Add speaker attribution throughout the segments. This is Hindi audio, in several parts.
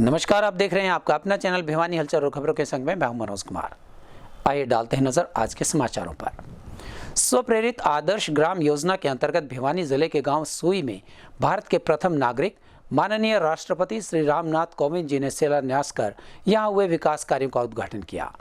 Speaker 1: नमस्कार, आप देख रहे हैं आपका अपना चैनल भिवानी हलचल और खबरों के संग में मैं हूं मनोज कुमार। आइए डालते हैं नजर आज के समाचारों पर। स्वप्रेरित आदर्श ग्राम योजना के अंतर्गत भिवानी जिले के गांव सुई में भारत के प्रथम नागरिक माननीय राष्ट्रपति श्री रामनाथ कोविंद जी ने शिलान्यास कर यहां हुए विकास कार्यों का उद्घाटन किया।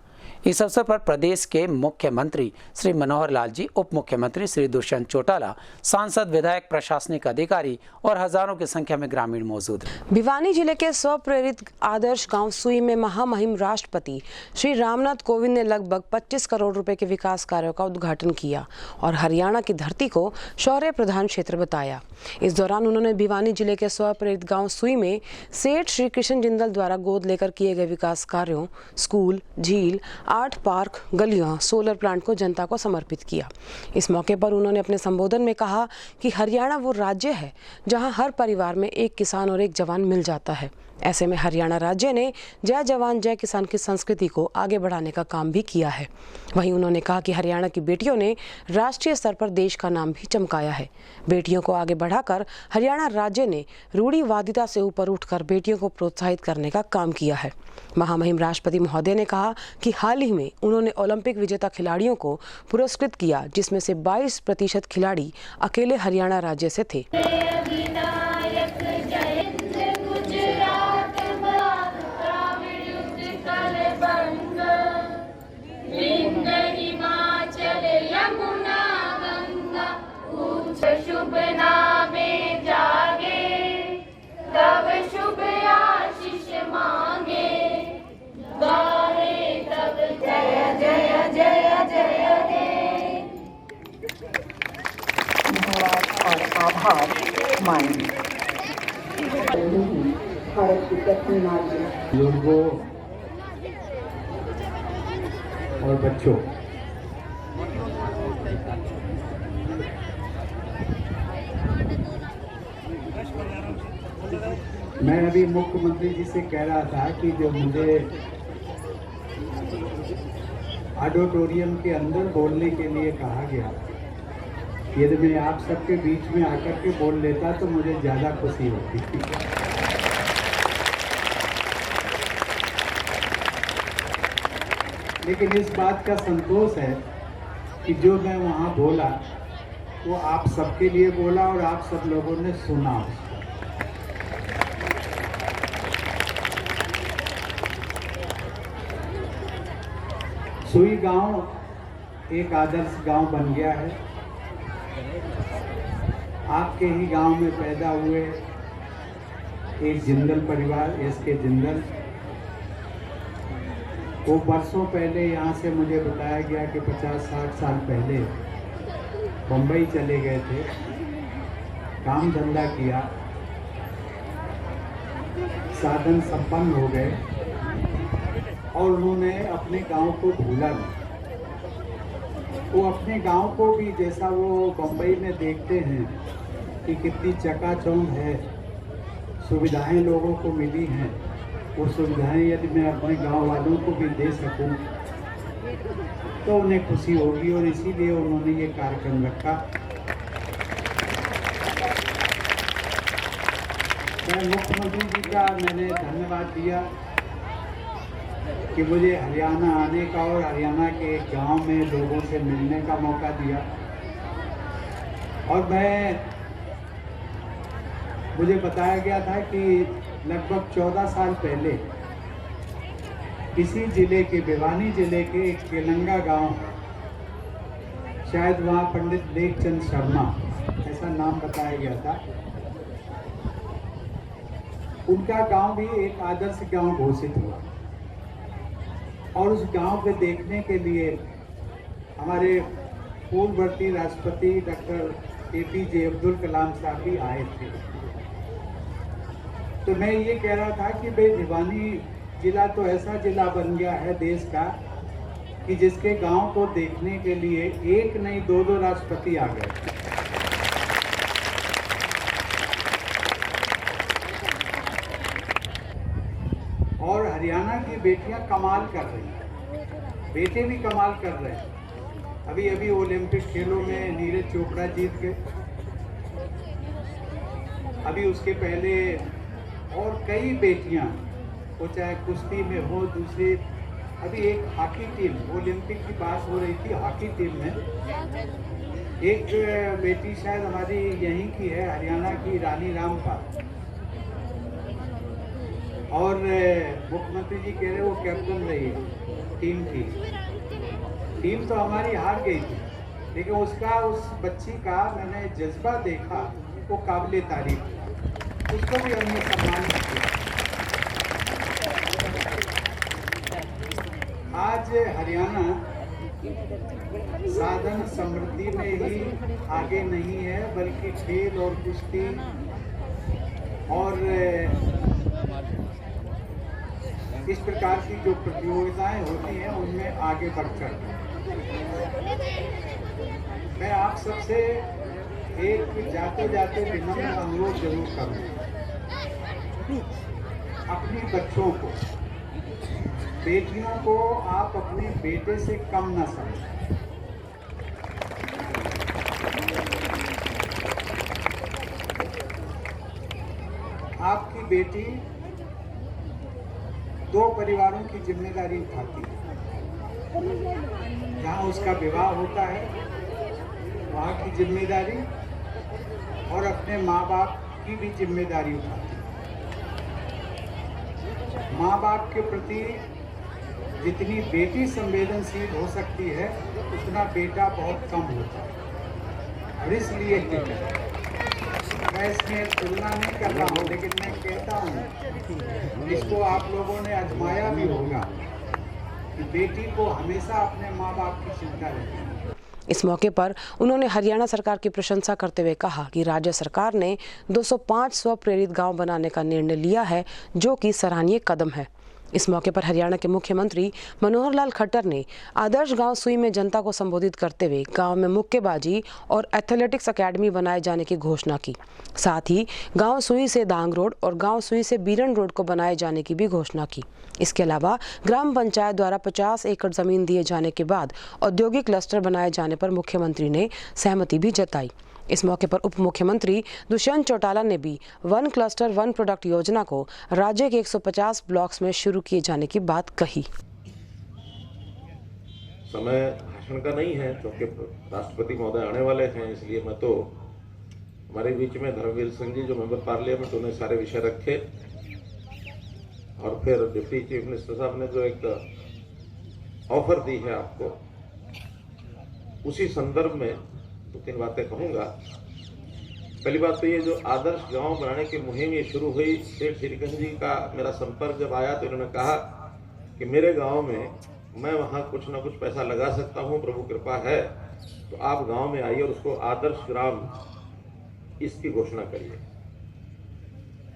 Speaker 1: इस अवसर पर प्रदेश के मुख्यमंत्री श्री मनोहर लाल जी, उप मुख्यमंत्री श्री दुष्यंत चौटाला, सांसद, विधायक, प्रशासनिक अधिकारी और हजारों की संख्या में ग्रामीण मौजूद हैं।
Speaker 2: भिवानी जिले के स्वप्रेरित आदर्श गांव सुई में महामहिम राष्ट्रपति श्री रामनाथ कोविंद ने लगभग 25 करोड़ रुपए के विकास कार्यों का उद्घाटन किया और हरियाणा की धरती को शौर्य प्रधान क्षेत्र बताया। इस दौरान उन्होंने भिवानी जिले के स्वप्रेरित गाँव सुई में सेठ श्री कृष्ण जिंदल द्वारा गोद लेकर किए गए विकास कार्यों, स्कूल, झील, आर्ट पार्क, गलियां, सोलर प्लांट को जनता को समर्पित किया। इस मौके पर उन्होंने अपने संबोधन में कहा कि हरियाणा वो राज्य है जहां हर परिवार में एक किसान और एक जवान मिल जाता है। ऐसे में हरियाणा राज्य ने जय जवान जय किसान की संस्कृति को आगे बढ़ाने का काम भी किया है। वहीं उन्होंने कहा कि हरियाणा की बेटियों ने राष्ट्रीय स्तर पर देश का नाम भी चमकाया है। बेटियों को आगे बढ़ाकर हरियाणा राज्य ने रूढ़िवादिता से ऊपर उठकर बेटियों को प्रोत्साहित करने का काम किया है। महामहिम राष्ट्रपति महोदय ने कहा कि हाल ही में उन्होंने ओलंपिक विजेता खिलाड़ियों को पुरस्कृत किया, जिसमें से 22% खिलाड़ी अकेले हरियाणा राज्य से थे।
Speaker 3: शुभ नामे जागे, तब शुभ आशीष मांगे, गाहे तब जय जय जय जय हे।
Speaker 4: धन्यवाद और आभार मानेंगे। भारत की प्रथम नागरिक
Speaker 5: बुजुर्गों और बच्चों, मैं अभी मुख्यमंत्री जी से कह रहा था कि जो मुझे ऑडिटोरियम के अंदर बोलने के लिए कहा गया, यदि मैं आप सबके बीच में आकर के बोल लेता तो मुझे ज़्यादा खुशी होती थी। लेकिन इस बात का संतोष है कि जो मैं वहाँ बोला वो आप सबके लिए बोला और आप सब लोगों ने सुना। सुई गांव एक आदर्श गांव बन गया है। आपके ही गांव में पैदा हुए एक जिंदल परिवार, एसके जिंदल, वो वर्षों पहले यहाँ से मुझे बताया गया कि 50-60 साल पहले बम्बई चले गए थे, काम धंधा किया, साधन संपन्न हो गए और उन्होंने अपने गांव को भूला नहीं। वो अपने गांव को भी, जैसा वो बम्बई में देखते हैं कि कितनी चकाचौंध है, सुविधाएं लोगों को मिली हैं, वो सुविधाएं यदि मैं अपने गांव वालों को भी दे सकूं तो उन्हें खुशी होगी और इसीलिए उन्होंने ये कार्यक्रम रखा। मैं मुख्यमंत्री जी का मैंने धन्यवाद दिया कि मुझे हरियाणा आने का और हरियाणा के एक गांव में लोगों से मिलने का मौका दिया। और मुझे बताया गया था कि लगभग 14 साल पहले इसी जिले के, भिवानी जिले के एक केलंगा गांव, शायद वहाँ पंडित लेखचंद शर्मा ऐसा नाम बताया गया था, उनका गांव भी एक आदर्श गांव घोषित हुआ। और उस गांव को देखने के लिए हमारे पूर्ववर्ती राष्ट्रपति डॉक्टर APJ अब्दुल कलाम साहब भी आए थे। तो मैं ये कह रहा था कि भाई भिवानी जिला तो ऐसा जिला बन गया है देश का कि जिसके गांव को देखने के लिए एक नहीं 2-2 राष्ट्रपति आ गए। और हरियाणा की बेटियां कमाल कर रही हैं, बेटे भी कमाल कर रहे हैं। अभी ओलंपिक खेलों में नीरज चोपड़ा जीत गए। अभी उसके पहले और कई बेटियां वो चाहे कुश्ती में हो, दूसरी अभी एक हॉकी टीम, ओलंपिक की बात हो रही थी, हॉकी टीम में एक बेटी शायद हमारी यहीं की है, हरियाणा की, रानी रामपाल, और मुख्यमंत्री जी कह रहे वो कैप्टन रही टीम की। टीम तो हमारी हार गई थी, लेकिन उस बच्ची का मैंने जज्बा देखा, वो काबिले तारीफ था, उसको भी हमने सम्मानित किया। आज हरियाणा साधन समृद्धि में ही आगे नहीं है, बल्कि खेल और कुश्ती और इस प्रकार की जो प्रतियोगिताएं होती हैं उनमें आगे बढ़कर मैं आप सबसे एक जाते जाते विनम्र अनुरोध जरूर करूँ। अपनी बच्चों को, बेटियों को आप अपने बेटे से कम न समझें। आपकी बेटी दो परिवारों की जिम्मेदारी उठाती है। जहाँ उसका विवाह होता है वहाँ की जिम्मेदारी, और अपने माँ बाप की भी जिम्मेदारी उठाती है। माँ बाप के प्रति जितनी बेटी संवेदनशील हो सकती है, उतना बेटा बहुत कम होता है। और इसलिए मैं इसमें तुलना नहीं कर रहा हूँ, लेकिन मैं कहता हूँ, इसको आप लोगों ने आजमाया भी होगा कि बेटी को हमेशा अपने माँ बाप की चिंता रहती है।
Speaker 2: इस मौके पर उन्होंने हरियाणा सरकार की प्रशंसा करते हुए कहा कि राज्य सरकार ने 205 स्वप्रेरित गांव बनाने का निर्णय लिया है, जो कि सराहनीय कदम है। इस मौके पर हरियाणा के मुख्यमंत्री मनोहर लाल खट्टर ने आदर्श गांव सुई में जनता को संबोधित करते हुए गांव में मुक्केबाजी और एथलेटिक्स अकेडमी बनाए जाने की घोषणा की। साथ ही गांव सुई से दांग रोड और गांव सुई से बीरन रोड को बनाए जाने की भी घोषणा की। इसके अलावा ग्राम पंचायत द्वारा 50 एकड़ जमीन दिए जाने के बाद औद्योगिक क्लस्टर बनाए जाने पर मुख्यमंत्री ने सहमति भी जताई। इस मौके पर उप मुख्यमंत्री दुष्यंत चौटाला ने भी वन क्लस्टर वन प्रोडक्ट योजना को राज्य के 150 ब्लॉक्स में शुरू किए जाने की बात कही।
Speaker 6: समय भाषण का नहीं है, क्योंकि राष्ट्रपति महोदय आने वाले हैं, इसलिए मैं तो हमारे बीच में धर्मवीर सिंह जी जो मेंबर पार्लियामेंट, उन्हें सारे विषय रखे, और फिर डिप्टी चीफ मिनिस्टर साहब ने जो एक ऑफर दी है आपको, उसी संदर्भ में दो तीन बातें कहूँगा। पहली बात तो ये जो आदर्श गांव बनाने की मुहिम ये शुरू हुई, सेठ श्रीगंज जी का मेरा संपर्क जब आया तो इन्होंने कहा कि मेरे गांव में मैं वहाँ कुछ ना कुछ पैसा लगा सकता हूँ, प्रभु कृपा है, तो आप गांव में आइए और उसको आदर्श ग्राम इसकी घोषणा करिए।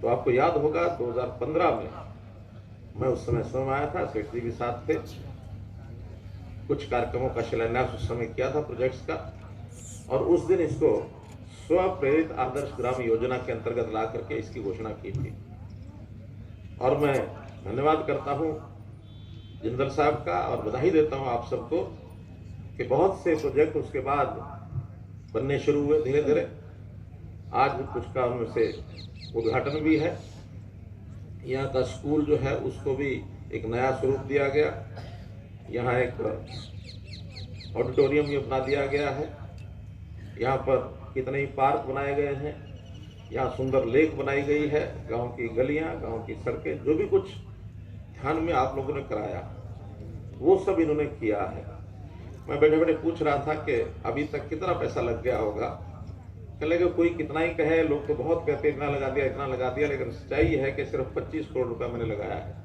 Speaker 6: तो आपको याद होगा 2015 में मैं उस समय स्वयं आया था, सेठ जी भी साथ थे, कुछ कार्यक्रमों का शिलान्यास उस समय किया था प्रोजेक्ट्स का, और उस दिन इसको स्व प्रेरित आदर्श ग्राम योजना के अंतर्गत ला करके इसकी घोषणा की थी। और मैं धन्यवाद करता हूं जिंदल साहब का, और बधाई देता हूं आप सबको कि बहुत से प्रोजेक्ट उसके बाद बनने शुरू हुए धीरे धीरे। आज कुछ का उनमें से उद्घाटन भी है। यहाँ का स्कूल जो है उसको भी एक नया स्वरूप दिया गया, यहाँ एक ऑडिटोरियम भी बना दिया गया है, यहाँ पर कितने ही पार्क बनाए गए हैं, यहाँ सुंदर लेक बनाई गई है, गांव की गलियां, गांव की सड़कें, जो भी कुछ ध्यान में आप लोगों ने कराया वो सब इन्होंने किया है। मैं बैठे बैठे पूछ रहा था कि अभी तक कितना पैसा लग गया होगा। कहने लगे कोई कितना ही कहे, लोग तो बहुत कहते इतना लगा दिया इतना लगा दिया, लेकिन सच्चाई है कि सिर्फ 25 करोड़ रुपया मैंने लगाया है।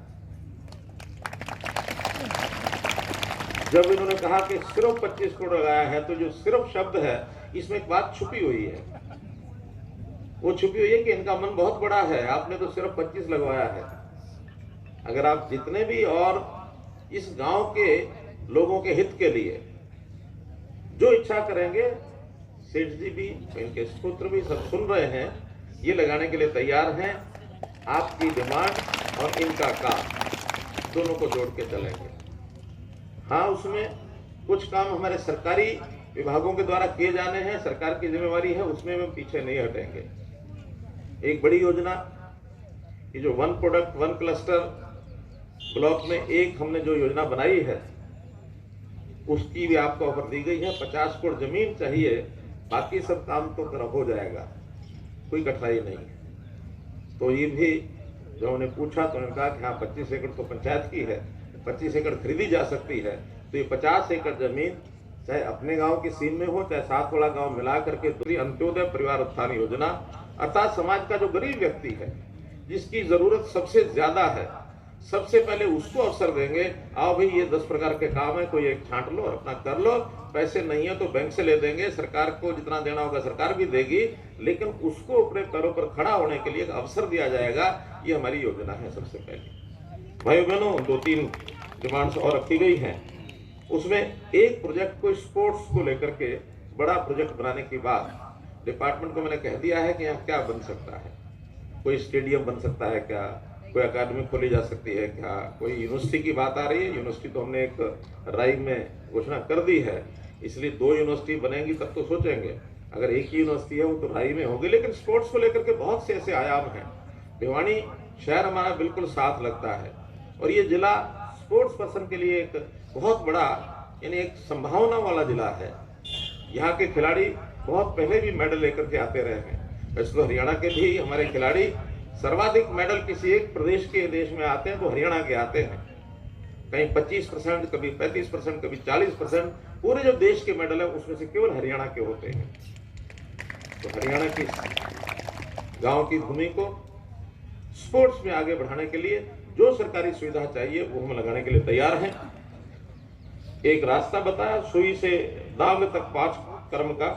Speaker 6: जब इन्होंने कहा कि सिर्फ 25 करोड़ लगाया है, तो जो सिर्फ शब्द है इसमें एक बात छुपी हुई है। वो छुपी हुई है कि इनका मन बहुत बड़ा है, आपने तो सिर्फ 25 लगवाया है। अगर आप जितने भी और इस गांव के लोगों के हित के लिए जो इच्छा करेंगे, सेठ जी भी, इनके सुपुत्र भी सब सुन रहे हैं, ये लगाने के लिए तैयार हैं। आपकी डिमांड और इनका काम दोनों को जोड़ के चलेंगे। हाँ, उसमें कुछ काम हमारे सरकारी विभागों के द्वारा किए जाने हैं, सरकार की जिम्मेवारी है, उसमें हम पीछे नहीं हटेंगे। एक बड़ी योजना, ये जो one product one cluster block में एक हमने जो योजना बनाई है उसकी भी आपको ऑफर दी गई है। 50 करोड़ जमीन चाहिए, बाकी सब काम तो हो जाएगा, कोई कठिनाई नहीं है। तो ये भी जो उन्होंने पूछा तो उन्होंने कहा कि हाँ 25 एकड़ तो पंचायत की है, 25 एकड़ खरीदी जा सकती है। तो ये 50 एकड़ जमीन चाहे अपने गांव की सीन में हो, चाहे साथ वाला गांव मिला करके दूसरी अंत्योदय परिवार उत्थान योजना, अर्थात समाज का जो गरीब व्यक्ति है जिसकी जरूरत सबसे ज्यादा है, सबसे पहले उसको अवसर देंगे। आओ भाई ये 10 प्रकार के काम है, कोई एक छांट लो और अपना कर लो, पैसे नहीं है तो बैंक से ले देंगे, सरकार को जितना देना होगा सरकार भी देगी, लेकिन उसको अपने पैरों पर खड़ा होने के लिए एक अवसर दिया जाएगा। ये हमारी योजना है। सबसे पहले भाई बहनों 2-3 डिमांड्स और रखी गई हैं। उसमें एक प्रोजेक्ट को स्पोर्ट्स को लेकर के बड़ा प्रोजेक्ट बनाने के बाद डिपार्टमेंट को मैंने कह दिया है कि यहाँ क्या बन सकता है। कोई स्टेडियम बन सकता है क्या, कोई अकादमी खोली जा सकती है क्या, कोई यूनिवर्सिटी की बात आ रही है। यूनिवर्सिटी तो हमने एक राय में घोषणा कर दी है, इसलिए 2 यूनिवर्सिटी बनेंगी तब तो सोचेंगे। अगर एक ही यूनिवर्सिटी है वो तो राय में होगी, लेकिन स्पोर्ट्स को लेकर के बहुत से ऐसे आयाम हैं। भिवानी शहर हमारा बिल्कुल साथ लगता है और ये जिला स्पोर्ट्स पर्सन के लिए एक बहुत बड़ा यानी एक संभावना वाला जिला है। यहाँ के खिलाड़ी बहुत पहले भी मेडल लेकर के आते रहे हैं। वैसे तो हरियाणा के भी हमारे खिलाड़ी सर्वाधिक मेडल किसी एक प्रदेश के देश में आते हैं तो हरियाणा के आते हैं। कहीं 25%, कभी 35%, कभी 40%, पूरे जो देश के मेडल है उसमें से केवल हरियाणा के होते हैं। तो हरियाणा की गांव की भूमि को स्पोर्ट्स में आगे बढ़ाने के लिए जो सरकारी सुविधा चाहिए वो हम लगाने के लिए तैयार हैं। एक रास्ता बताया, सुई से दाग तक 5 क्रम का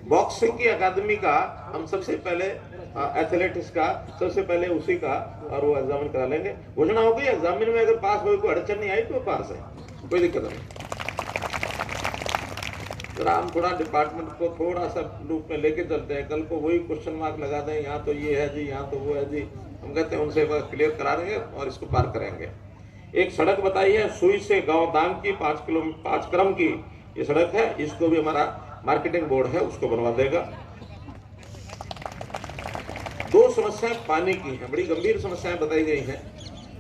Speaker 6: बॉक्सिंग की अकादमी का हम सबसे पहले एथलेटिक्स का सबसे पहले उसी का और वो एग्जामिन करा लेंगे। घोषणा हो गई, एग्जामिन में अगर पास हो कोई अड़चन नहीं आई तो पास है, कोई दिक्कत नहीं। जरा हम थोड़ा डिपार्टमेंट को थोड़ा सा लूप में लेके चलते हैं, कल को वही क्वेश्चन मार्क लगा दें, यहाँ तो ये है जी, यहाँ तो वो है जी। हम कहते हैं उनसे क्लियर करा देंगे और इसको पार करेंगे। एक सड़क बताई है सुई से गांव दांग की 5 क्रम की ये सड़क है, इसको भी हमारा मार्केटिंग बोर्ड है उसको बनवा देगा। 2 समस्याएं पानी की हैं, बड़ी गंभीर समस्याएं बताई गई हैं,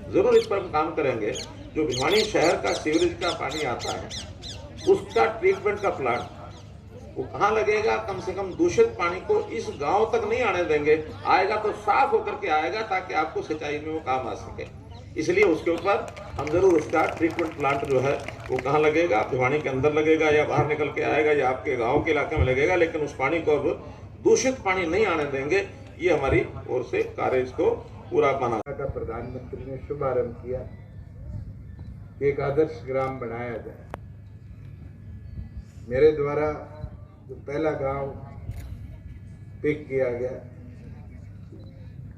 Speaker 6: जरूर इस पर हम काम करेंगे। जो भिवानी शहर का सीवरेज का पानी आता है उसका ट्रीटमेंट का प्लांट वो कहाँ लगेगा। कम से कम दूषित पानी को इस गांव तक नहीं आने देंगे, आएगा तो साफ होकर के आएगा ताकि आपको सिंचाई में वो काम आ सके। इसलिए उसके ऊपर हम जरूर उसका ट्रीटमेंट प्लांट जो है वो कहाँ लगेगा, भिवानी के अंदर लगेगा या बाहर निकल के आएगा या आपके गांव के इलाके में लगेगा, लेकिन उस पानी को अब दूषित पानी नहीं आने देंगे। ये हमारी ओर से कार्य इसको पूरा बना
Speaker 7: का प्रधानमंत्री ने शुभारंभ किया कि एक आदर्श ग्राम बनाया जाए। मेरे द्वारा जो पहला गांव पिक किया गया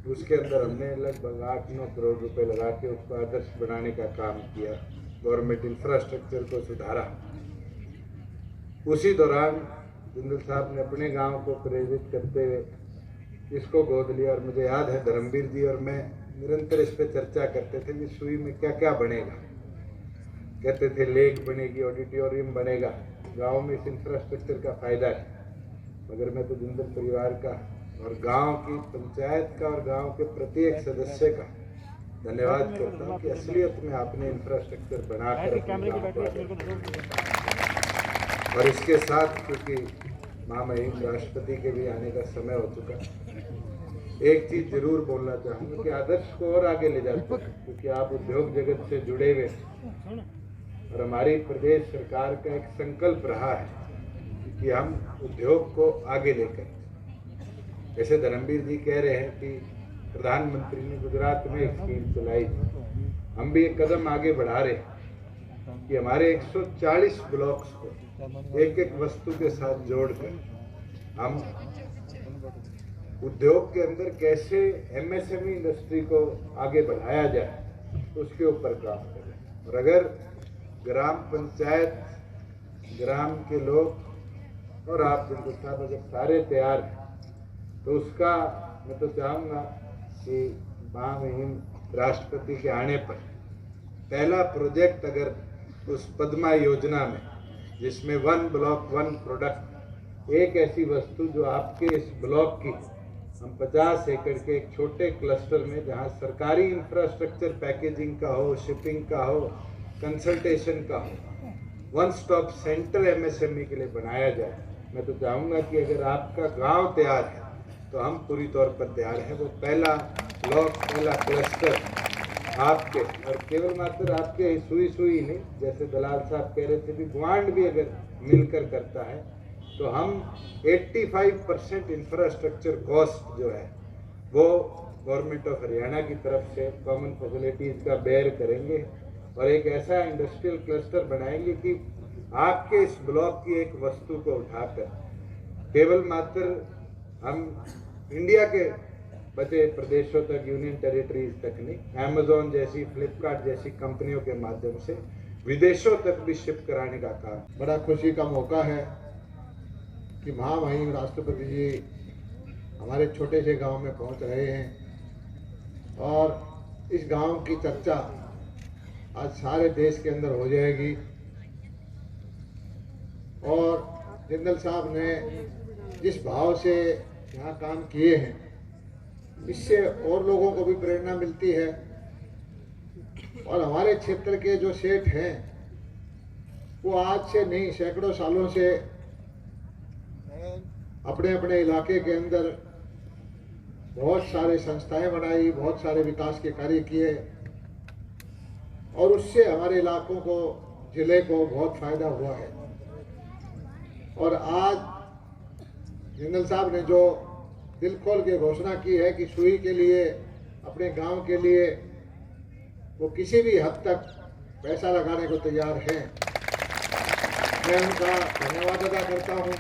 Speaker 7: उसके अंदर हमने लगभग 8-9 करोड़ रुपए लगा के उसको आदर्श बनाने का काम किया, गवर्नमेंट इंफ्रास्ट्रक्चर को सुधारा। उसी दौरान जिंदल साहब ने अपने गांव को प्रेरित करते हुए इसको गोद लिया और मुझे याद है धर्मवीर जी और मैं निरंतर इस पर चर्चा करते थे कि सुई में क्या क्या बनेगा। कहते थे लेक बनेगी, ऑडिटोरियम बनेगा, गांव में इस इंफ्रास्ट्रक्चर का फायदा है। मगर मैं तो जिंदल परिवार का और गांव की पंचायत का और गांव के प्रत्येक सदस्य का धन्यवाद करता हूँ कि असलियत में आपने इंफ्रास्ट्रक्चर बनाकर और इसके साथ क्योंकि महामहिम राष्ट्रपति के भी आने का समय हो चुका, एक चीज जरूर बोलना चाहूँगा कि आदर्श को और आगे ले जाते हैं, क्योंकि आप उद्योग जगत से जुड़े हुए और हमारी प्रदेश सरकार का एक संकल्प रहा है कि हम उद्योग को आगे लेकर, जैसे धर्मवीर जी कह रहे हैं कि प्रधानमंत्री ने गुजरात में एक स्कीम चलाई, हम भी एक कदम आगे बढ़ा रहे हैं कि हमारे 140 ब्लॉक्स को एक एक वस्तु के साथ जोड़कर हम उद्योग के अंदर कैसे एमएसएमई इंडस्ट्री को आगे बढ़ाया जाए उसके ऊपर काम करें। और अगर ग्राम पंचायत, ग्राम के लोग और आप जिनको साथ अगर सारे तैयार हैं तो उसका मैं तो चाहूँगा कि महामहिम राष्ट्रपति के आने पर पहला प्रोजेक्ट अगर उस पद्मा योजना में जिसमें 1 ब्लॉक 1 प्रोडक्ट एक ऐसी वस्तु जो आपके इस ब्लॉक की हम 50 एकड़ के एक छोटे क्लस्टर में, जहां सरकारी इंफ्रास्ट्रक्चर पैकेजिंग का हो, शिपिंग का हो, कंसल्टेशन का हो, वन स्टॉप सेंटर एमएसएमई के लिए बनाया जाए। मैं तो चाहूँगा कि अगर आपका गांव तैयार है तो हम पूरी तौर पर तैयार हैं। वो पहला ब्लॉक, पहला क्लस्टर आपके, और केवल मात्र आपके सुई नहीं, जैसे दलाल साहब कह रहे थे भी ग्वांड भी अगर मिलकर करता है तो हम 85% इंफ्रास्ट्रक्चर कॉस्ट जो है वो गवर्नमेंट ऑफ हरियाणा की तरफ से कॉमन फैसिलिटीज़ का बेयर करेंगे और एक ऐसा इंडस्ट्रियल क्लस्टर बनाएंगे कि आपके इस ब्लॉक की एक वस्तु को उठाकर केवल मात्र हम इंडिया के बचे प्रदेशों तक, यूनियन टेरिटरीज तक नहीं, अमेजोन जैसी, फ्लिपकार्ट जैसी कंपनियों के माध्यम से विदेशों तक भी शिप कराने का काम।
Speaker 8: बड़ा खुशी का मौका है कि महामहिम राष्ट्रपति जी हमारे छोटे से गांव में पहुंच रहे हैं और इस गांव की चर्चा आज सारे देश के अंदर हो जाएगी। और जिंदल साहब ने जिस भाव से यहाँ काम किए हैं, इससे और लोगों को भी प्रेरणा मिलती है। और हमारे क्षेत्र के जो सेठ हैं वो आज से नहीं, सैकड़ों सालों से अपने अपने इलाके के अंदर बहुत सारे संस्थाएं बनाई, बहुत सारे विकास के कार्य किए और उससे हमारे इलाकों को, जिले को बहुत फायदा हुआ है। और आज जिंदल साहब ने जो दिल खोल के घोषणा की है कि सुई के लिए, अपने गांव के लिए वो किसी भी हद तक पैसा लगाने को तैयार हैं, मैं उनका धन्यवाद अदा करता हूं।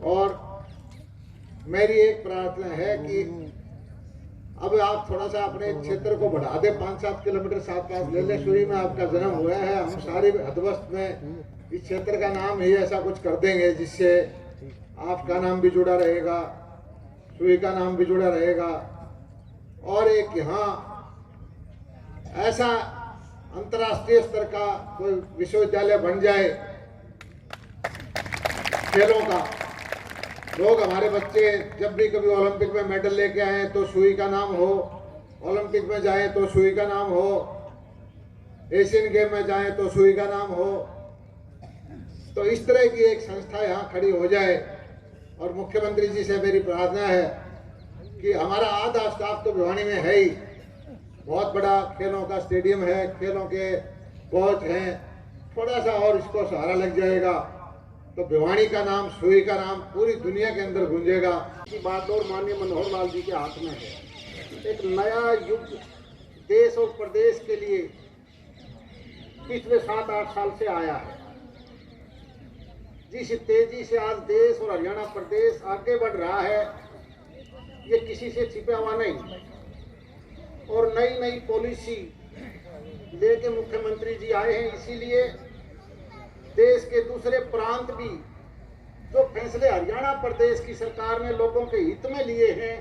Speaker 8: और मेरी एक प्रार्थना है कि अब आप थोड़ा सा अपने क्षेत्र को बढ़ा दें, 5-7 किलोमीटर साथ ले लें। सुई में आपका जन्म हुआ है, हम सारी हदवस्त में इस क्षेत्र का नाम ही ऐसा कुछ कर देंगे जिससे आपका नाम भी जुड़ा रहेगा, सुई का नाम भी जुड़ा रहेगा। और एक यहाँ ऐसा अंतर्राष्ट्रीय स्तर का कोई विश्वविद्यालय बन जाए खेलों का। लोग, हमारे बच्चे जब भी कभी ओलंपिक में मेडल लेके आए तो सुई का नाम हो, ओलंपिक में जाए तो सुई का नाम हो, एशियन गेम में जाए तो सुई का नाम हो। तो इस तरह की एक संस्था यहाँ खड़ी हो जाए। और मुख्यमंत्री जी से मेरी प्रार्थना है कि हमारा आधा स्टाफ तो भिवानी में है ही, बहुत बड़ा खेलों का स्टेडियम है, खेलों के कोच हैं, थोड़ा सा और इसको सहारा लग जाएगा तो भिवानी का नाम, सुई का नाम पूरी दुनिया के अंदर गूंजेगा।
Speaker 9: की बात और माननीय मनोहर लाल जी के हाथ में है। एक नया युग देश और प्रदेश के लिए पिछले 7-8 साल से आया है। जिस तेजी से आज देश और हरियाणा प्रदेश आगे बढ़ रहा है, ये किसी से छिपा हुआ नहीं। और नई नई पॉलिसी लेके मुख्यमंत्री जी आए हैं, इसीलिए देश के दूसरे प्रांत भी जो फैसले हरियाणा प्रदेश की सरकार ने लोगों के हित में लिए हैं,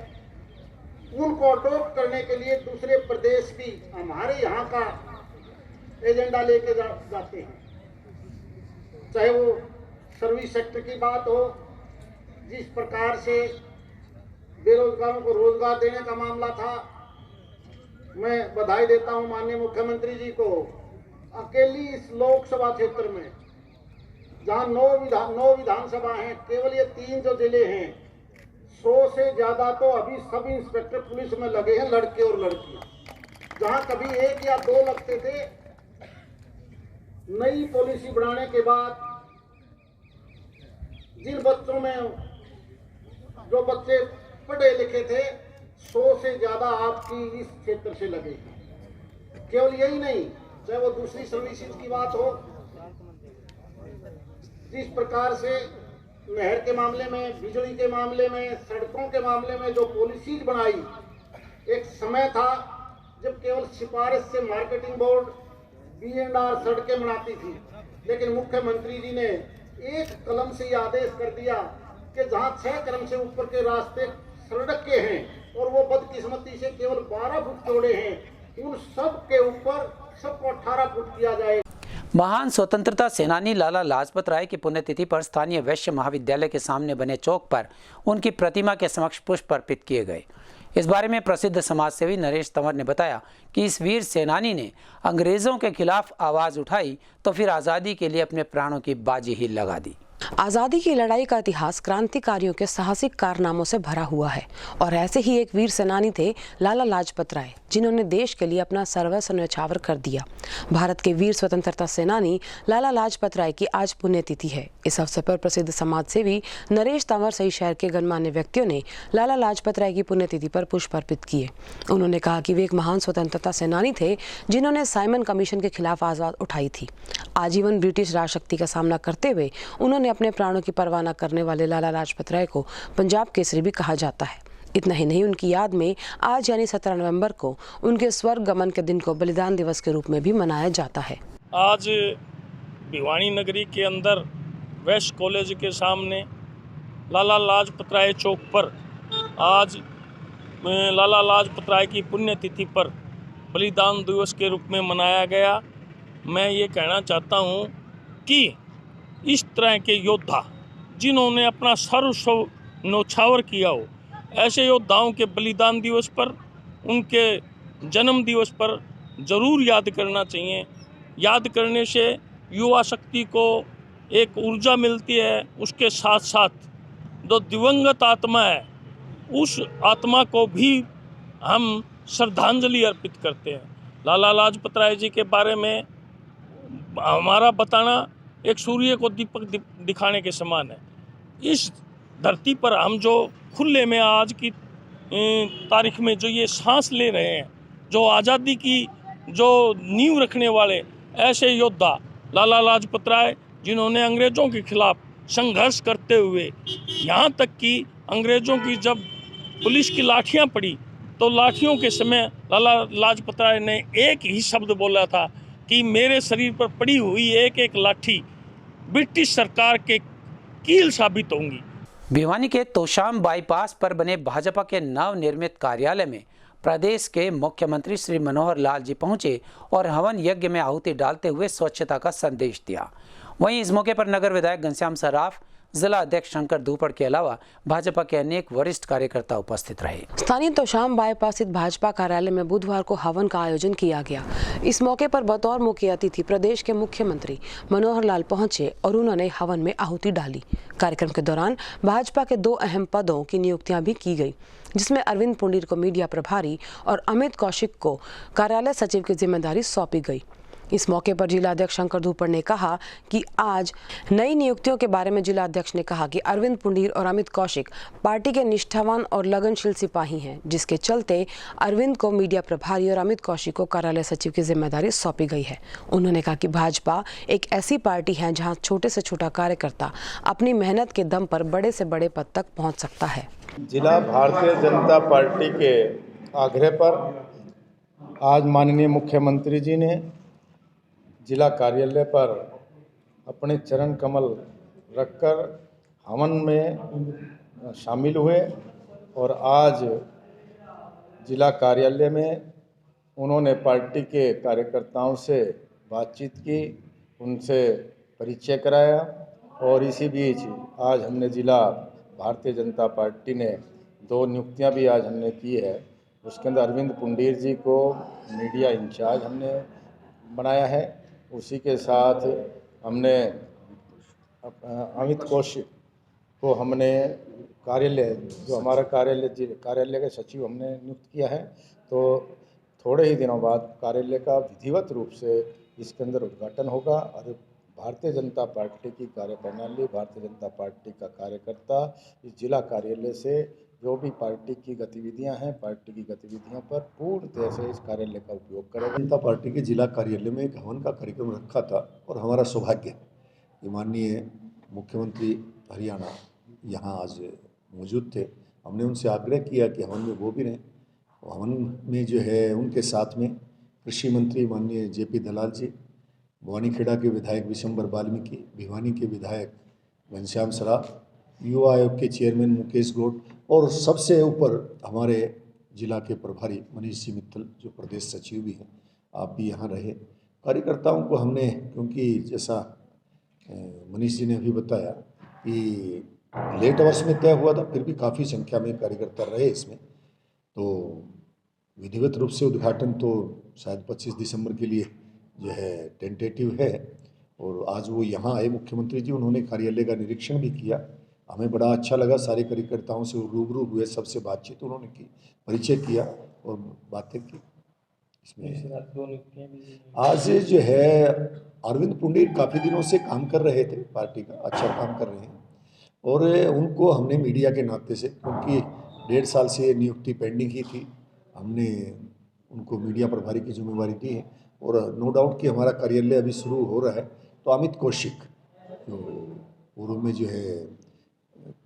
Speaker 9: उनको अडॉप्ट करने के लिए दूसरे प्रदेश भी हमारे यहाँ का एजेंडा लेके जाते हैं। चाहे वो सर्विस सेक्टर की बात हो, जिस प्रकार से बेरोजगारों को रोजगार देने का मामला था, मैं बधाई देता हूं माननीय मुख्यमंत्री जी को। अकेली इस लोकसभा क्षेत्र में जहां 9 विधानसभा हैं, केवल ये 3 जो जिले हैं, 100 से ज्यादा तो अभी सब इंस्पेक्टर पुलिस में लगे हैं, लड़के और लड़कियां। जहां कभी 1 या 2 लगते थे, नई पॉलिसी बनाने के बाद जिन बच्चों में जो बच्चे पढ़े लिखे थे, 100 से ज्यादा आपकी इस क्षेत्र से लगे। केवल यही नहीं, चाहे वो दूसरी सर्विसेज की बात हो, जिस प्रकार से नहर के मामले में, बिजली के मामले में, सड़कों के मामले में जो पॉलिसीज बनाई। एक समय था जब केवल सिफारिश से मार्केटिंग बोर्ड B&R सड़कें बनाती थी, लेकिन मुख्यमंत्री जी ने एक कलम से यह आदेश कर दिया कि जहां 6 कदम से ऊपर के रास्ते सड़क के हैं और वो बदकिस्मती से केवल 12 फुट चौड़े हैं, उन सब के ऊपर सबको 18 फुट किया जाए।
Speaker 1: महान स्वतंत्रता सेनानी लाला लाजपत राय की पुण्यतिथि पर स्थानीय वैश्य महाविद्यालय के सामने बने चौक पर उनकी प्रतिमा के समक्ष पुष्प अर्पित किए गए। इस बारे में प्रसिद्ध समाजसेवी नरेश तंवर ने बताया कि इस वीर सेनानी ने अंग्रेजों के खिलाफ आवाज उठाई तो फिर आज़ादी के लिए अपने प्राणों की बाजी ही लगा दी।
Speaker 2: आज़ादी की लड़ाई का इतिहास क्रांतिकारियों के साहसिक कारनामों से भरा हुआ है और ऐसे ही एक वीर सेनानी थे लाला लाजपत राय, जिन्होंने देश के लिए अपना सर्वस्व न्यौछावर कर दिया। भारत के वीर स्वतंत्रता सेनानी लाला लाजपत राय की आज पुण्यतिथि है। इस अवसर पर प्रसिद्ध समाजसेवी नरेश तंवर सहित शहर के गणमान्य व्यक्तियों ने लाला लाजपत राय की पुण्यतिथि पर पुष्प अर्पित किए। उन्होंने कहा कि वे एक महान स्वतंत्रता सेनानी थे, जिन्होंने साइमन कमीशन के खिलाफ आवाज उठाई थी। आजीवन ब्रिटिश राजशक्ति का सामना करते हुए उन्होंने अपने प्राणों की परवाह न करने वाले लाला लाजपत राय को पंजाब केसरी भी कहा जाता है। इतना ही नहीं, उनकी याद में आज यानी 17 नवंबर को उनके स्वर्ग गमन के दिन को बलिदान दिवस के रूप में भी मनाया जाता है।
Speaker 10: आज भिवानी नगरी के अंदर वेस्ट कॉलेज के सामने लाला लाजपत राय चौक पर आज लाला लाजपत राय की पुण्यतिथि पर बलिदान दिवस के रूप में मनाया गया। मैं ये कहना चाहता हूँ कि इस तरह के योद्धा जिन्होंने अपना सर्वस्व न्यौछावर किया हो, ऐसे योद्धाओं के बलिदान दिवस पर, उनके जन्म दिवस पर ज़रूर याद करना चाहिए। याद करने से युवा शक्ति को एक ऊर्जा मिलती है। उसके साथ साथ जो दिवंगत आत्मा है, उस आत्मा को भी हम श्रद्धांजलि अर्पित करते हैं। लाला लाजपत राय जी के बारे में हमारा बताना एक सूर्य को दीपक दिखाने के समान है। इस धरती पर हम जो खुले में आज की तारीख में जो ये सांस ले रहे हैं, जो आज़ादी की जो नींव रखने वाले ऐसे योद्धा लाला लाजपत राय, जिन्होंने अंग्रेज़ों के खिलाफ संघर्ष करते हुए यहाँ तक कि अंग्रेज़ों की जब पुलिस की लाठियाँ पड़ी तो लाठियों के समय लाला लाजपत राय ने एक ही शब्द बोला था कि मेरे शरीर पर पड़ी हुई एक एक लाठी ब्रिटिश सरकार के कील साबित होंगी।
Speaker 1: भिवानी के तोशाम बाईपास पर बने भाजपा के नवनिर्मित कार्यालय में प्रदेश के मुख्यमंत्री श्री मनोहर लाल जी पहुंचे और हवन यज्ञ में आहुति डालते हुए स्वच्छता का संदेश दिया। वहीं इस मौके पर नगर विधायक घनश्याम सराफ, जिला अध्यक्ष शंकर धूपड़ के अलावा भाजपा के अनेक वरिष्ठ कार्यकर्ता उपस्थित रहे।
Speaker 2: स्थानीय तोशाम बाईपास स्थित भाजपा कार्यालय में बुधवार को हवन का आयोजन किया गया। इस मौके पर बतौर मुख्य अतिथि प्रदेश के मुख्यमंत्री मनोहर लाल पहुंचे और उन्होंने हवन में आहुति डाली। कार्यक्रम के दौरान भाजपा के 2 अहम पदों की नियुक्तियां भी की गई, जिसमें अरविंद पुंडीर को मीडिया प्रभारी और अमित कौशिक को कार्यालय सचिव की जिम्मेदारी सौंपी गई। इस मौके पर जिला अध्यक्ष शंकर धूपड़ ने कहा कि आज नई नियुक्तियों के बारे में जिला अध्यक्ष ने कहा कि अरविंद पुंडीर और अमित कौशिक पार्टी के निष्ठावान और लगनशील सिपाही हैं, जिसके चलते अरविंद को मीडिया प्रभारी और अमित कौशिक को कार्यालय सचिव की जिम्मेदारी सौंपी गई है। उन्होंने कहा कि भाजपा एक ऐसी पार्टी है जहां छोटे से छोटा कार्यकर्ता अपनी मेहनत के दम पर बड़े से बड़े पद तक पहुँच सकता है।
Speaker 7: जिला भारतीय जनता पार्टी के आग्रह पर आज माननीय मुख्यमंत्री जी ने जिला कार्यालय पर अपने चरण कमल रखकर हवन में शामिल हुए और आज जिला कार्यालय में उन्होंने पार्टी के कार्यकर्ताओं से बातचीत की, उनसे परिचय कराया और इसी बीच आज हमने जिला भारतीय जनता पार्टी ने 2 नियुक्तियां भी आज हमने की है। उसके अंदर अरविंद पुंडीर जी को मीडिया इंचार्ज हमने बनाया है। उसी के साथ हमने अमित कौशिक को हमने कार्यालय, जो हमारा कार्यालय के सचिव हमने नियुक्त किया है। तो थोड़े ही दिनों बाद कार्यालय का विधिवत रूप से इसके अंदर उद्घाटन होगा और भारतीय जनता पार्टी की कार्यप्रणाली, भारतीय जनता पार्टी का कार्यकर्ता इस जिला कार्यालय से जो भी पार्टी की गतिविधियां हैं, पार्टी की गतिविधियों पर पूर्ण तरह से इस कार्यालय का उपयोग करेगा।
Speaker 11: जनता पार्टी के जिला कार्यालय में एक हवन का कार्यक्रम रखा था और हमारा सौभाग्य कि माननीय मुख्यमंत्री हरियाणा यहाँ आज मौजूद थे। हमने उनसे आग्रह किया कि हवन में वो भी रहें। हवन में जो है उनके साथ में कृषि मंत्री माननीय JP दलाल जी, भवानीखेड़ा के विधायक विशंबर वाल्मीकि, भिवानी के विधायक घनश्याम सराफ, युवा आयोग के चेयरमैन मुकेश गौड़ और सबसे ऊपर हमारे जिला के प्रभारी मनीष जी मित्तल जो प्रदेश सचिव भी हैं, आप भी यहाँ रहे। कार्यकर्ताओं को हमने, क्योंकि जैसा मनीष जी ने अभी बताया कि लेट आवर्स में तय हुआ था, फिर भी काफ़ी संख्या में कार्यकर्ता रहे इसमें, तो विधिवत रूप से उद्घाटन तो शायद 25 दिसंबर के लिए जो है टेंटेटिव है। और आज वो यहाँ आए मुख्यमंत्री जी, उन्होंने कार्यालय का निरीक्षण भी किया, हमें बड़ा अच्छा लगा। सारे कार्यकर्ताओं से रूबरू हुए, सबसे बातचीत उन्होंने की, परिचय किया और बातें की। इसमें आज जो है अरविंद पुंडीर काफ़ी दिनों से काम कर रहे थे, पार्टी का अच्छा काम कर रहे हैं, और उनको हमने मीडिया के नाते से, क्योंकि 1.5 साल से नियुक्ति पेंडिंग ही थी, हमने उनको मीडिया प्रभारी की जिम्मेवारी दी है। और नो डाउट कि हमारा कार्यालय अभी शुरू हो रहा है, तो अमित कौशिक जो पूर्व में जो है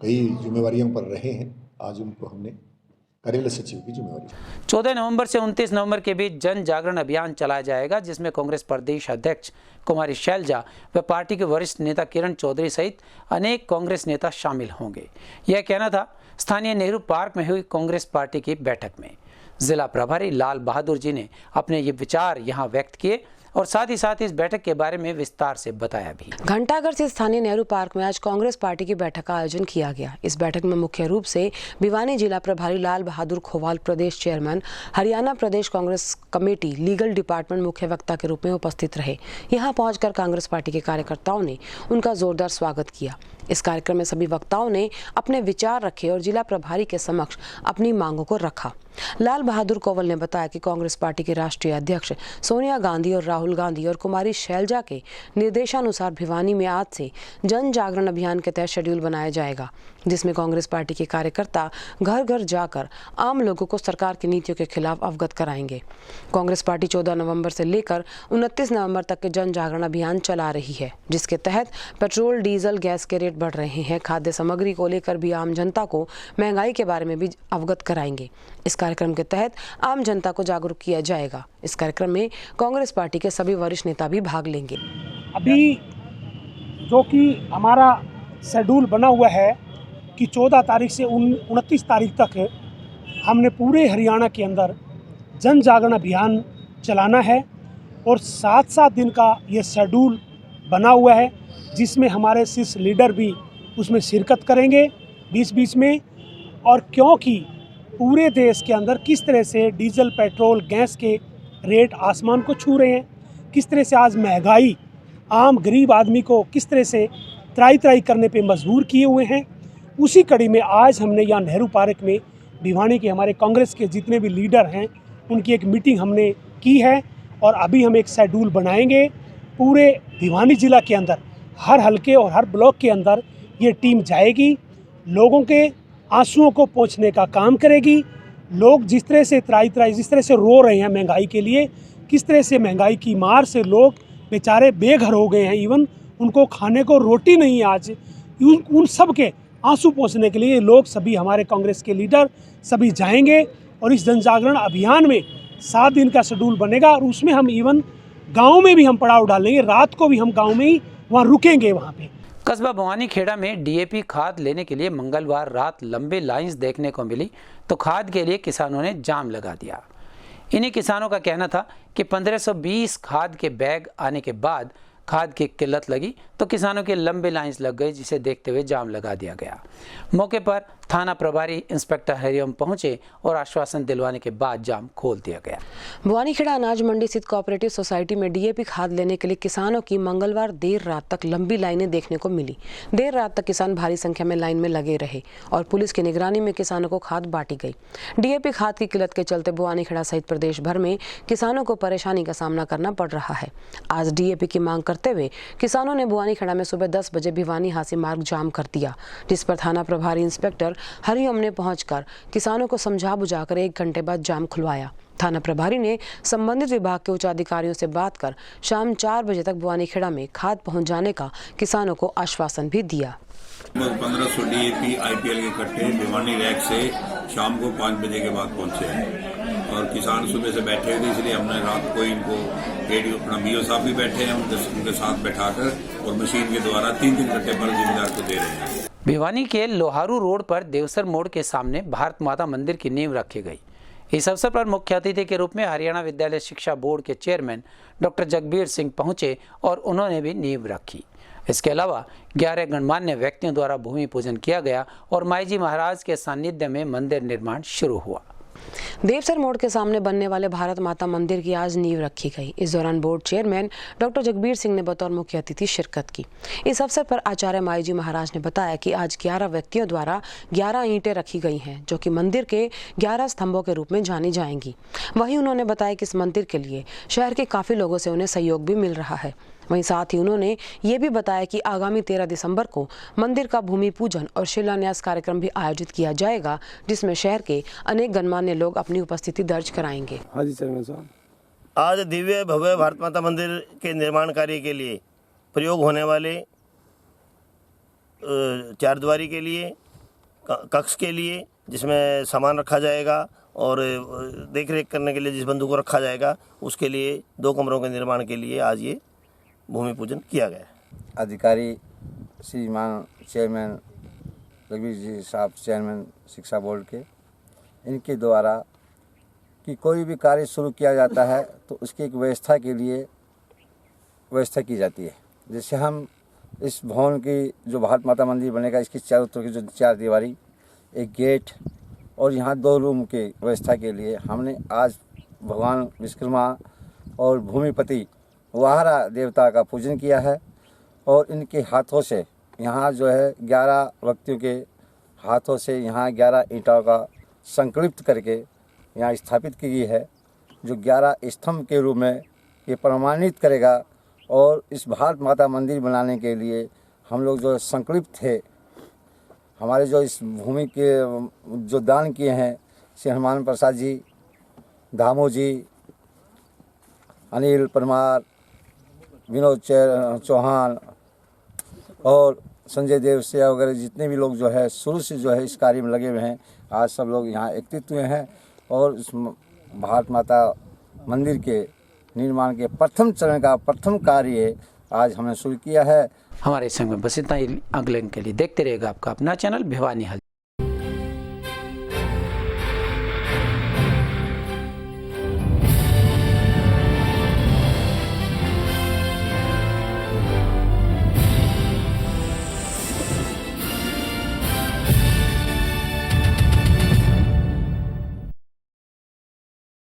Speaker 11: कई जिम्मेवारियों पर रहे हैं, आज उनको हमने कार्यालय सचिव की जिम्मेवारी।
Speaker 1: 14 नवंबर से 29 नवंबर के बीच जन जागरण अभियान चलाया जाएगा, जिसमें कांग्रेस प्रदेश अध्यक्ष कुमारी शैलजा व पार्टी के वरिष्ठ नेता किरण चौधरी सहित अनेक कांग्रेस नेता शामिल होंगे। यह कहना था स्थानीय नेहरू पार्क में हुई कांग्रेस पार्टी की बैठक में। जिला प्रभारी लाल बहादुर जी ने अपने ये विचार यहाँ व्यक्त किए और साथ ही साथ इस बैठक के बारे में विस्तार से बताया भी।
Speaker 2: घंटाघर से स्थानीय नेहरू पार्क में आज कांग्रेस पार्टी की बैठक का आयोजन किया गया। इस बैठक में मुख्य रूप से भिवानी जिला प्रभारी लाल बहादुर खोवाल, प्रदेश चेयरमैन, हरियाणा प्रदेश कांग्रेस कमेटी, लीगल डिपार्टमेंट मुख्य वक्ता के रूप में उपस्थित रहे। यहां पहुंचकर कांग्रेस पार्टी के कार्यकर्ताओं ने उनका जोरदार स्वागत किया। इस कार्यक्रम में सभी वक्ताओं ने अपने विचार रखे और जिला प्रभारी के समक्ष अपनी मांगों को रखा। लाल बहादुर कोवल ने बताया कि कांग्रेस पार्टी के राष्ट्रीय अध्यक्ष सोनिया गांधी और राहुल गांधी और कुमारी शैलजा के निर्देशानुसार भिवानी में आज से जन जागरण अभियान के तहत शेड्यूल बनाया जाएगा, जिसमें कांग्रेस पार्टी के कार्यकर्ता घर घर जाकर आम लोगों को सरकार की नीतियों के खिलाफ अवगत कराएंगे। कांग्रेस पार्टी 14 नवंबर से लेकर 29 नवंबर तक के जन जागरण अभियान चला रही है, जिसके तहत पेट्रोल, डीजल, गैस के रेट बढ़ रहे हैं। खाद्य सामग्री को लेकर भी आम जनता को महंगाई के बारे में भी अवगत कराएंगे। इस कार्यक्रम के तहत आम जनता को जागरूक किया जाएगा। इस कार्यक्रम में कांग्रेस पार्टी के सभी वरिष्ठ नेता भी भाग लेंगे।
Speaker 12: अभी जो कि हमारा शेड्यूल बना हुआ है कि 14 तारीख से 29 तारीख तक हमने पूरे हरियाणा के अंदर जन जागरण अभियान चलाना है और 7-7 दिन का ये शेड्यूल बना हुआ है, जिसमें हमारे शीर्ष लीडर भी उसमें शिरकत करेंगे बीच में। और क्योंकि पूरे देश के अंदर किस तरह से डीजल, पेट्रोल, गैस के रेट आसमान को छू रहे हैं, किस तरह से आज महंगाई आम गरीब आदमी को किस तरह से त्राई करने पे मजबूर किए हुए हैं, उसी कड़ी में आज हमने यहाँ नेहरू पार्क में भिवानी के हमारे कांग्रेस के जितने भी लीडर हैं उनकी एक मीटिंग हमने की है। और अभी हम एक शेड्यूल बनाएंगे पूरे भिवानी ज़िला के अंदर, हर हलके और हर ब्लॉक के अंदर ये टीम जाएगी, लोगों के आंसुओं को पोंछने का काम करेगी। लोग जिस तरह से त्राई जिस तरह से रो रहे हैं महंगाई के लिए, किस तरह से महंगाई की मार से लोग बेचारे बेघर हो गए हैं, इवन उनको खाने को रोटी नहीं आज, उन सब के आंसू पोंछने के लिए लोग सभी हमारे कांग्रेस के लीडर सभी जाएंगे। और इस जन जागरण अभियान में 7 दिन का शेड्यूल बनेगा और उसमें हम इवन गाँव में भी हम पड़ाव डालेंगे, रात को भी हम गाँव में ही वहाँ रुकेंगे। वहाँ पे
Speaker 1: कस्बा भवानीखेड़ा में डीएपी खाद लेने के लिए मंगलवार रात लंबे लाइंस देखने को मिली, तो खाद के लिए किसानों ने जाम लगा दिया। इन्हीं किसानों का कहना था कि 1520 खाद के बैग आने के बाद खाद की किल्लत लगी, तो किसानों के लंबे लाइंस लग गए, जिसे देखते हुए जाम लगा दिया गया। मौके पर थाना प्रभारी इंस्पेक्टर हरिओम पहुंचे और आश्वासन दिलवाने के बाद जाम खोल दिया गया।
Speaker 2: भवानीखेड़ा अनाज मंडी स्थित कोऑपरेटिव सोसाइटी में डीएपी खाद लेने के लिए किसानों की मंगलवार देर रात तक लंबी लाइनें देखने को मिली। देर रात तक किसान भारी संख्या में लाइन में लगे रहे और पुलिस की निगरानी में किसानों को खाद बांटी गई। डीएपी खाद की किल्लत के चलते भवानीखेड़ा सहित प्रदेश भर में किसानों को परेशानी का सामना करना पड़ रहा है। आज डीएपी की मांग करते हुए किसानों ने भवानीखेड़ा में सुबह 10 बजे भिवानी हासी मार्ग जाम कर दिया, जिस पर थाना प्रभारी इंस्पेक्टर हरिओम ने पहुंचकर किसानों को समझा बुझाकर 1 घंटे बाद जाम खुलवाया। थाना प्रभारी ने संबंधित विभाग के उच्च अधिकारियों से बात कर शाम 4 बजे तक भवानीखेड़ा में खाद पहुंच जाने का किसानों को आश्वासन भी दिया।
Speaker 13: 1500 डीएपी आईपीएल के कट्टे भिवानी रैक से शाम को 5 बजे के बाद पहुंचे हैं और किसान सुबह से बैठे हुए, इसलिए हमने रात को इनको अपना बीओ साहब भी बैठे हैं, उनके साथ बैठाकर और मशीन के द्वारा 3 कट्टे पर जिम्मेदार को दे रहे हैं।
Speaker 1: भिवानी के लोहारू रोड पर देवसर मोड़ के सामने भारत माता मंदिर की नींव रखी गई। इस अवसर पर मुख्य अतिथि के रूप में हरियाणा विद्यालय शिक्षा बोर्ड के चेयरमैन डॉक्टर जगबीर सिंह पहुंचे और उन्होंने भी नींव रखी। इसके अलावा 11 गणमान्य व्यक्तियों द्वारा भूमि पूजन किया गया और माईजी महाराज के सानिध्य में मंदिर निर्माण शुरू हुआ।
Speaker 2: देवसर मोड़ के सामने बनने वाले भारत माता मंदिर की आज नींव रखी गई। इस दौरान board chairman doctor Jagbir Singh ने बतौर मुख्य अतिथि शिरकत की। इस अवसर पर आचार्य माईजी महाराज ने बताया कि आज 11 व्यक्तियों द्वारा 11 ईंटें रखी गई हैं, जो कि मंदिर के 11 स्तंभों के रूप में जानी जाएंगी। वहीं उन्होंने बताया कि इस मंदिर के लिए शहर के काफी लोगों से उन्हें सहयोग भी मिल रहा है। वहीं साथ ही उन्होंने ये भी बताया कि आगामी 13 दिसंबर को मंदिर का भूमि पूजन और शिलान्यास कार्यक्रम भी आयोजित किया जाएगा, जिसमें शहर के अनेक गणमान्य लोग अपनी उपस्थिति दर्ज कराएंगे।
Speaker 14: हाँ जी चेयरमैन साहब, आज दिव्य भव्य भारत माता मंदिर के निर्माण कार्य के लिए प्रयोग होने वाले चारद्वारी के लिए कक्ष के लिए जिसमें सामान रखा जाएगा और देख रेख करने के लिए जिस बंधु को रखा जाएगा, उसके लिए 2 कमरों के निर्माण के लिए आज ये भूमि पूजन किया गया।
Speaker 15: अधिकारी श्रीमान चेयरमैन जगबीर जी साहब, चेयरमैन शिक्षा बोर्ड के, इनके द्वारा कि कोई भी कार्य शुरू किया जाता है तो उसकी एक व्यवस्था के लिए व्यवस्था की जाती है। जैसे हम इस भवन की जो भारत माता मंदिर बनेगा, इसकी चारों तरफ की जो 4 दीवारी, एक गेट और यहाँ 2 रूम की व्यवस्था के लिए हमने आज भगवान विश्वकर्मा और भूमिपति वाहरा देवता का पूजन किया है और इनके हाथों से यहाँ जो है 11 व्यक्तियों के हाथों से यहाँ 11 ईंटों का संकलित करके यहाँ स्थापित की गई है, जो 11 स्तंभ के रूप में ये प्रमाणित करेगा। और इस भारत माता मंदिर बनाने के लिए हम लोग जो संकल्पित थे, हमारे जो इस भूमि के जो दान किए हैं, श्री हनुमान प्रसाद जी, दामू जी, अनिल परमार, विनोद चौहान और संजय देव से वगैरह जितने भी लोग जो है शुरू से जो है इस कार्य में लगे हुए हैं, आज सब लोग यहाँ एकत्रित हुए हैं और इस भारत माता मंदिर के निर्माण के प्रथम चरण का प्रथम कार्य आज हमने शुरू किया है।
Speaker 1: हमारे संग में बस इतना ही। अगले के लिए देखते रहेगा आपका अपना चैनल भिवानी हलचल।